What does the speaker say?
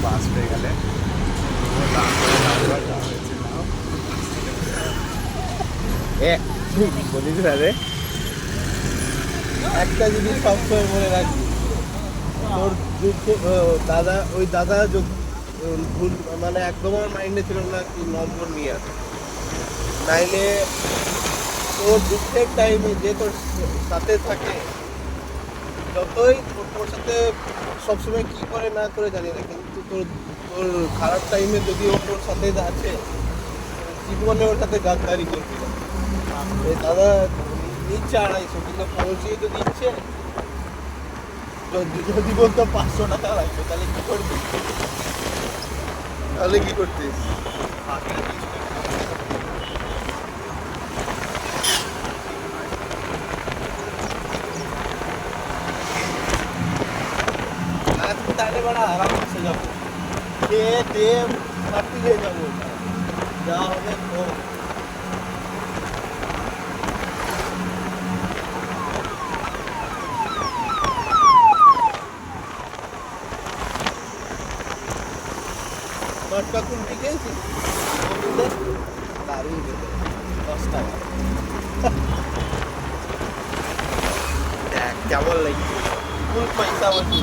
বাস পেয়ে গেলে বলিস না রে। একটা জিনিস সবসময় মনে রাখবি, তোর দাদা ওই দাদা ভুল মানে একদম আমার মাইন্ডে ছিল না কি নম্বর নিয়ে আসে, নাইলে তোর দুঃখের টাইমে যে তোর সাথে থাকে, যতই তোর সাথে সবসময় কি করে না করে জানি না, কিন্তু তোর তোর খারাপ টাইমে যদি ও তোর সাথে আছে, জীবনে ওর সাথে গাদ্দারি করবি না। দাদা নিচ্ছে 250, কিন্তু পৌঁছিয়ে তো দিচ্ছে, যদি বলতো 500 টাকা লাগবে তাহলে কি করবি? তাহলে কি করতিস? তাহলে বড় আরামসে যাবো, খেয়ে দিয়ে পার্টি হয়ে যাবো, যা হবে তো। লটকা কুলফি খেয়েছিস? দারুণ খেতে, 10 টাকা। দেখ কেমন লাগছে, ফুল পয়সা বসি।